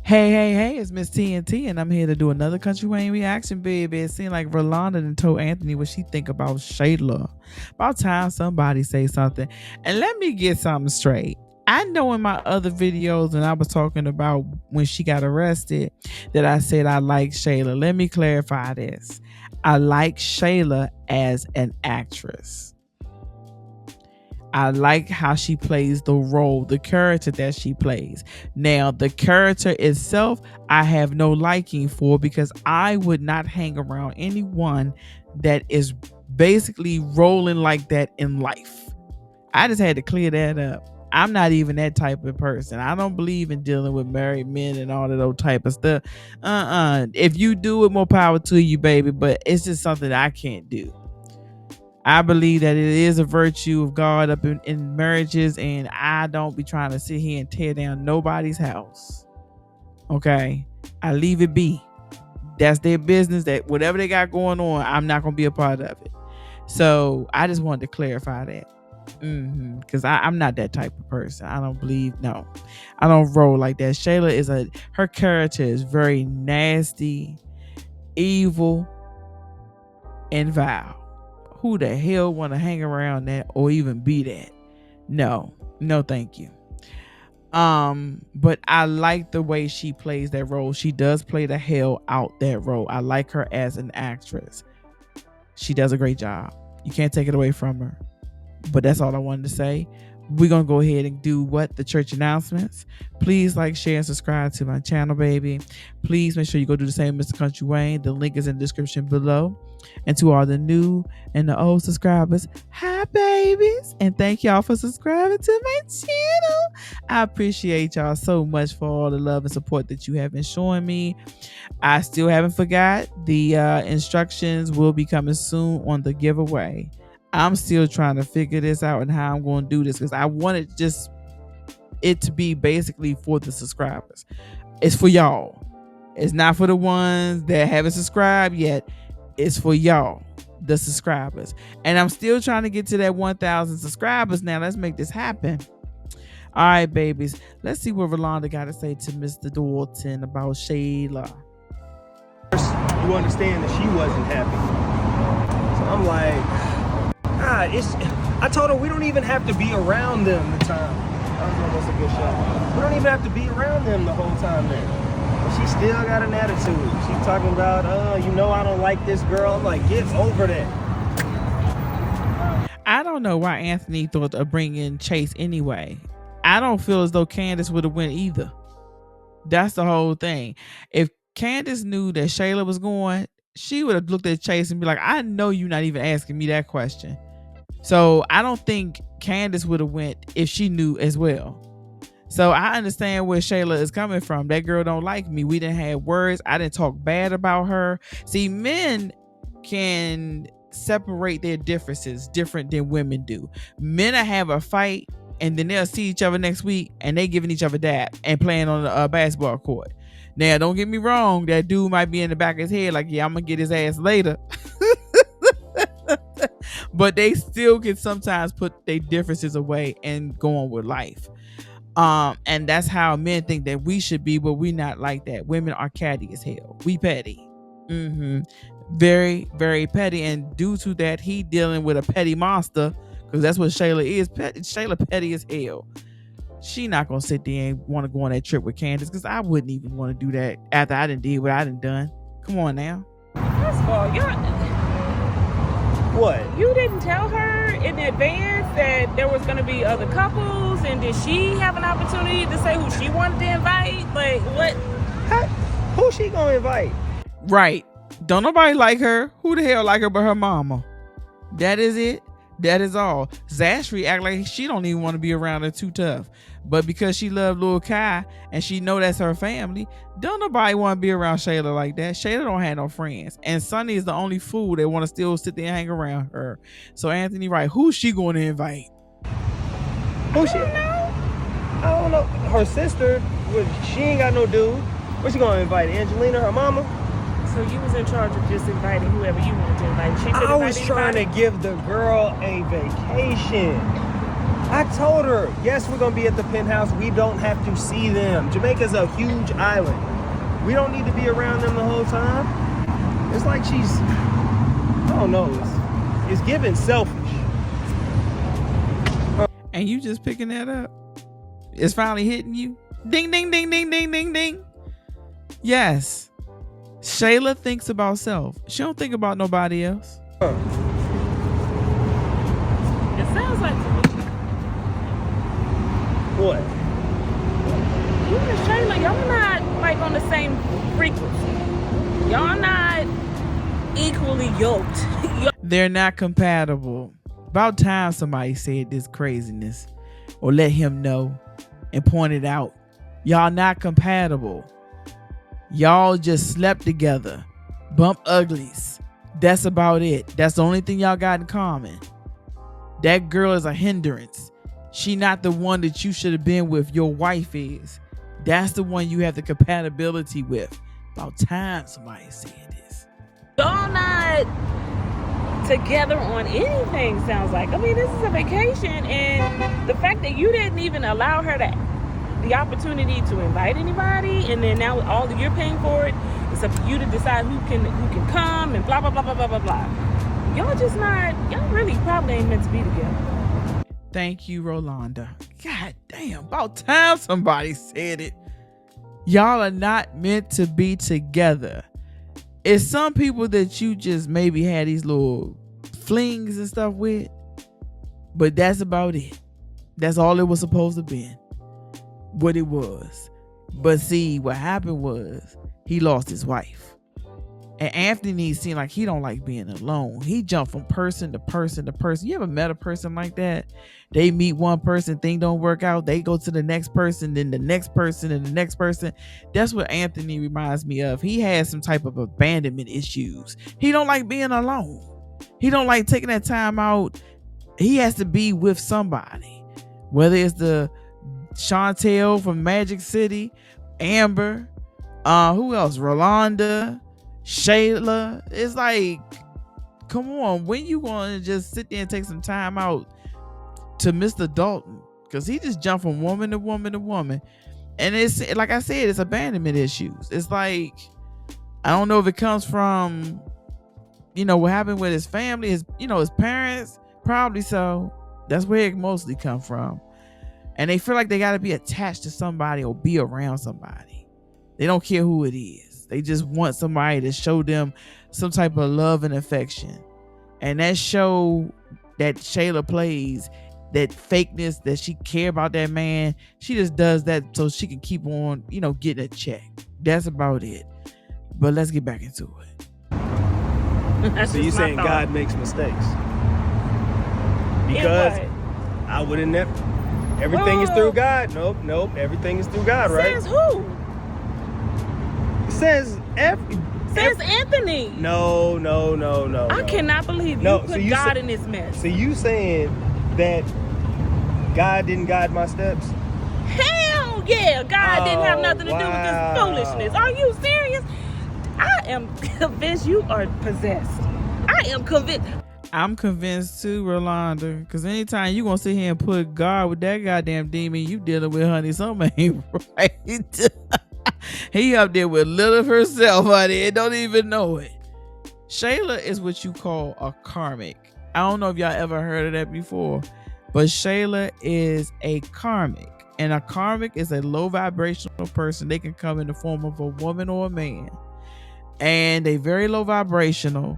Hey, it's Miss TNT, and I'm here to do another Country Wayne reaction, baby. It seemed like Rolanda done told Anthony what she think about Shayla. About time somebody say something. And let me get something straight. I know in my other videos when I was talking about when she got arrested that I said I like Shayla. Let me clarify this. I like Shayla as an actress. I like how she plays the role, the character that she plays. Now, the character itself, I have no liking for because I would not hang around anyone that is basically rolling like that in life. I just had to clear that up. I'm not even that type of person. I don't believe in dealing with married men and all of those type of stuff. If you do it, more power to you, baby. But it's just something I can't do. I believe that it is a virtue of God up in marriages, and I don't be trying to sit here and tear down nobody's house. Okay? I leave it be. That's their business. That whatever they got going on, I'm not gonna be a part of it. So I just wanted to clarify that. Because I'm not that type of person. I don't believe, no. I don't roll like that. Shayla her character is very nasty, evil, and vile. Who the hell want to hang around that or even be that? No, thank you. But I like the way she plays that role. She does play the hell out that role. I like her as an actress. She does a great job. You can't take it away from her. But that's all I wanted to say. We're going to go ahead and do the church announcements. Please like, share, and subscribe to my channel, baby. Please make sure you go do the same, Mr. Country Wayne. The link is in the description below. And to all the new and the old subscribers, hi, babies. And thank y'all for subscribing to my channel. I appreciate y'all so much for all the love and support that you have been showing me. I still haven't forgot. The instructions will be coming soon on the giveaway. I'm still trying to figure this out and how I'm going to do this because I wanted just it to be basically for the subscribers. It's for y'all. It's not for the ones that haven't subscribed yet. It's for y'all, the subscribers. And I'm still trying to get to that 1,000 subscribers now. Let's make this happen. All right, babies. Let's see what Rolanda got to say to Mr. Dalton about Shayla. You understand that she wasn't happy. So I'm like... I told her we don't even have to be around them the time. I don't know, that's a good shot. We don't even have to be around them the whole time there. But she still got an attitude. She's talking about, I don't like this girl. I'm like, get over that. I don't know why Anthony thought of bringing Chase anyway. I don't feel as though Candace would have went either. That's the whole thing. If Candace knew that Shayla was going, she would have looked at Chase and be like, I know you're not even asking me that question. So I don't think Candace would have went if she knew as well. So I understand where Shayla is coming from. That girl don't like me. We didn't have words. I didn't talk bad about her. See, men can separate their differences different than women do. Men will have a fight and then they'll see each other next week and they giving each other dap and playing on a basketball court. Now, don't get me wrong. That dude might be in the back of his head like, yeah, I'm going to get his ass later. But they still can sometimes put their differences away and go on with life. And that's how men think that we should be, but we not like that. Women are catty as hell. We petty. Very, very petty. And due to that, he dealing with a petty monster because that's what Shayla is. Shayla petty as hell. She not gonna sit there and want to go on that trip with Candace because I wouldn't even want to do that after I done did what I done. Come on now. First of all, what? You didn't tell her in advance that there was going to be other couples, and did she have an opportunity to say who she wanted to invite? Like, what? Who she gonna invite? Right. Don't nobody like her. Who the hell like her but her mama? That is it. That is all. Zashri act like she don't even want to be around her too tough. But because she loved Lil Kai and she know that's her family, don't nobody want to be around Shayla like that. Shayla don't have no friends. And Sonny is the only fool that want to still sit there and hang around her. So Anthony, right, who's she going to invite? Who she? I don't know. Her sister, she ain't got no dude. What she going to invite? Angelina, her mama? So you was in charge of just inviting whoever you wanted to invite. She I was trying to give the girl a vacation. I told her, yes, we're gonna be at the penthouse. We don't have to see them. Jamaica's a huge island. We don't need to be around them the whole time. It's like she's, I don't know, it's giving selfish. And you just picking that up. It's finally hitting you. Ding, ding, ding, ding, ding, ding, ding. Yes. Shayla thinks about self. She don't think about nobody else. It sounds like to me. What? You and Shayla, y'all not like on the same frequency. Y'all not equally yoked. They're not compatible. About time somebody said this craziness or let him know and point it out. Y'all not compatible. Y'all just slept together. Bump uglies. That's about it. That's the only thing y'all got in common. That girl is a hindrance. She not the one that you should have been with. Your wife is. That's the one you have the compatibility with. About time somebody said this. Y'all not together on anything, sounds like. I mean, this is a vacation, and the fact that you didn't even allow her the opportunity to invite anybody, and then now all that you're paying for it, it's up to you to decide who can come and blah blah blah blah blah blah blah. Y'all really probably ain't meant to be together. Thank you, Rolanda. God damn, about time somebody said it. Y'all are not meant to be together. It's some people that you just maybe had these little flings and stuff with, but that's about it. That's all it was supposed to be. What it was. But see, what happened was he lost his wife. And Anthony seemed like he don't like being alone. He jumped from person to person to person. You ever met a person like that? They meet one person, thing don't work out. They go to the next person, then the next person, and the next person. That's what Anthony reminds me of. He has some type of abandonment issues. He don't like being alone. He don't like taking that time out. He has to be with somebody. Whether it's the Chantel from Magic City, Amber, who else? Rolanda, Shayla. It's like, come on, when you gonna just sit there and take some time out to Mr. Dalton? Because he just jumped from woman to woman to woman. And it's like I said, it's abandonment issues. It's like, I don't know if it comes from, what happened with his family, his parents, probably so. That's where it mostly come from. And they feel like they got to be attached to somebody or be around somebody. They don't care who it is. They just want somebody to show them some type of love and affection. And that show that Shayla plays, that fakeness that she care about that man, she just does that so she can keep on, getting a check. That's about it. But let's get back into it. So you saying God makes mistakes? Because I wouldn't never. Everything is through God. Nope. Everything is through God, right? Says who? Says Anthony. No. I cannot believe you put God in this mess. So you saying that God didn't guide my steps? Hell yeah, God didn't have nothing to do with this foolishness. Are you serious? I am convinced you are possessed. I am convinced. I'm convinced too, Rolanda, because anytime you gonna sit here and put God with that goddamn demon, you dealing with, honey, something ain't right. He up there with little of herself, honey, and don't even know it. Shayla is what you call a karmic. I don't know if y'all ever heard of that before, but Shayla is a karmic, and a karmic is a low vibrational person. They can come in the form of a woman or a man, and they very low vibrational.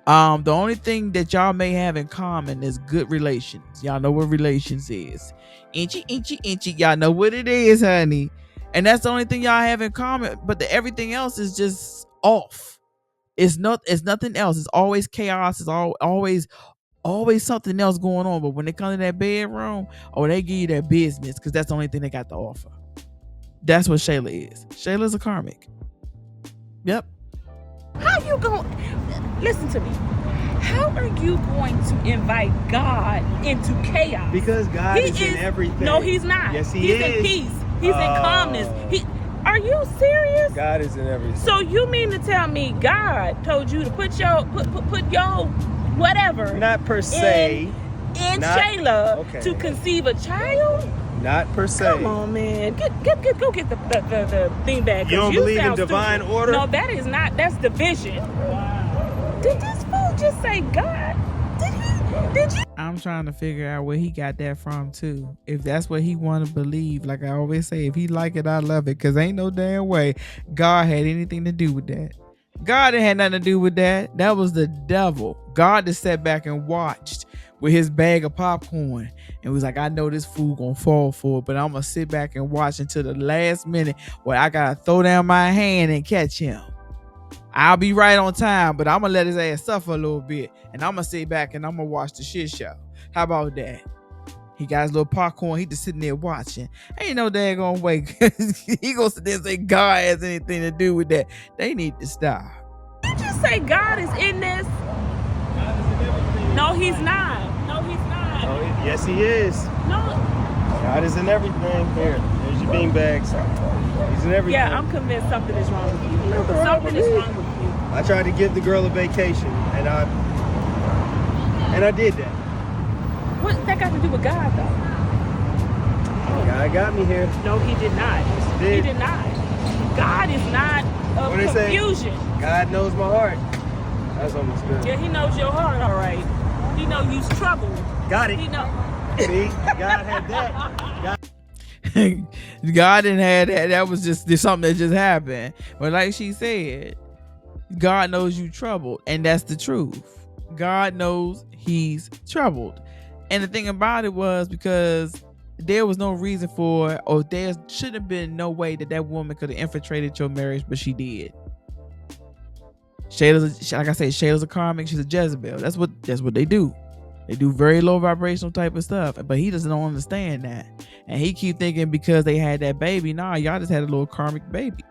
The only thing that y'all may have in common is good relations. Y'all know what relations is. Inchy. Y'all know what it is, honey. And that's the only thing y'all have in common. But everything else is just off. It's nothing else. It's always chaos. It's always something else going on. But when they come to that bedroom, they give you that business because that's the only thing they got to offer. That's what Shayla is. Shayla's a karmic. Yep. How you going? Listen to me. How are you going to invite God into chaos? Because God is in everything. No, he's not. Yes, he's is. In peace. He's in calmness. Are you serious? God is in everything. So you mean to tell me God told you to put your whatever? Not per se. in Not- Shayla okay. to conceive a child? Not per se. Come on, man. Go get the thing back. You don't believe in sound divine stupid. order? No, that is not. That's division. Did this fool just say God? Did you? I'm trying to figure out where he got that from too. If that's what he want to believe, like I always say, if he like it, I love it. Cause ain't no damn way God had anything to do with that. God didn't have nothing to do with that. That was the devil. God just sat back and watched with his bag of popcorn and was like, I know this fool gonna fall for it, but I'm gonna sit back and watch until the last minute where I gotta throw down my hand and catch him. I'll be right on time, but I'm gonna let his ass suffer a little bit, and I'm gonna sit back and I'm gonna watch the shit show. How about that? He got his little popcorn. He just sitting there watching. Ain't no daggone way. He gonna sit there and say God has anything to do with that. They need to stop. Did you say God is in this? No, he's not. No, he's not. Oh, yes, he is. No. God is in everything. Here, there's your bean bags. He's in everything. Yeah, I'm convinced something is wrong with you. Something is wrong with you. I tried to give the girl a vacation, and I did that. What that got to do with God, though? God got me here. No, he did not. Yes, he did. He did not. God is not of What they say? confusion. God knows my heart. That's almost good. Yeah, he knows your heart, all right. He knows you's troubled. Got it. He know. See, God had that. God didn't have that. That was just something that just happened. But like she said, God knows you troubled, and that's the truth. God knows he's troubled. And the thing about it was because there was no reason for, or there should have been no way that woman could have infiltrated your marriage, but she did. Like I said, Shayla's a karmic. She's a Jezebel. That's what they do. They do very low vibrational type of stuff, but he doesn't understand that, and he keep thinking because they had that baby. Nah, y'all just had a little karmic baby.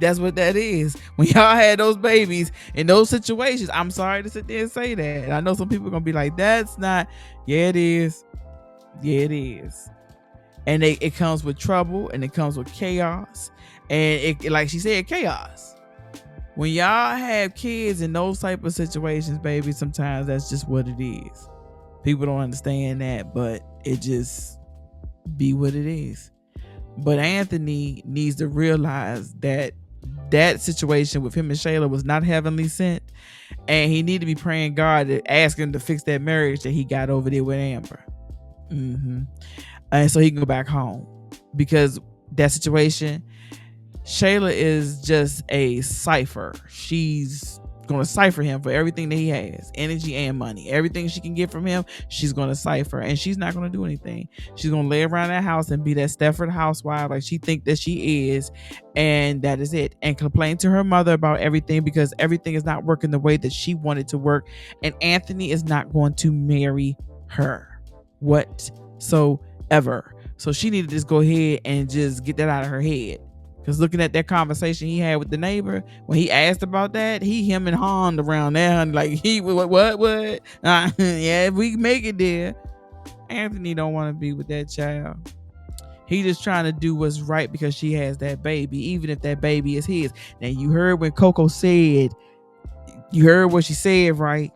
That's what that is. When y'all had those babies in those situations, I'm sorry to sit there and say that. I know some people are gonna be like, "That's not." Yeah, it is. Yeah, it is. And it comes with trouble, and it comes with chaos, and it, like she said, chaos. When y'all have kids in those type of situations, baby, sometimes that's just what it is. People don't understand that, but it just be what it is. But Anthony needs to realize that situation with him and Shayla was not heavenly sent, and he need to be praying God to ask him to fix that marriage that he got over there with Amber. And so he can go back home, because that situation, Shayla is just a cipher. She's going to cipher him for everything that he has, energy and money. Everything she can get from him, she's going to cipher, and she's not going to do anything. She's going to lay around that house and be that Stepford housewife like she think that she is, and that is it. And complain to her mother about everything because everything is not working the way that she wanted to work, and Anthony is not going to marry her whatsoever. So she needed to just go ahead and just get that out of her head. Because looking at that conversation he had with the neighbor, when he asked about that, him and Han around there, like, he what? Yeah, if we make it there. Anthony don't want to be with that child. He just trying to do what's right because she has that baby, even if that baby is his. Now, you heard when Coco said, you heard what she said, right?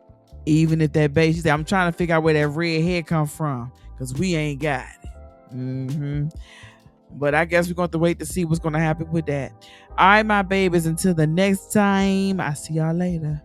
Even if that baby, she said, I'm trying to figure out where that red hair come from, because we ain't got it. But I guess we're going to wait to see what's going to happen with that. All right, my babies, until the next time, I see y'all later.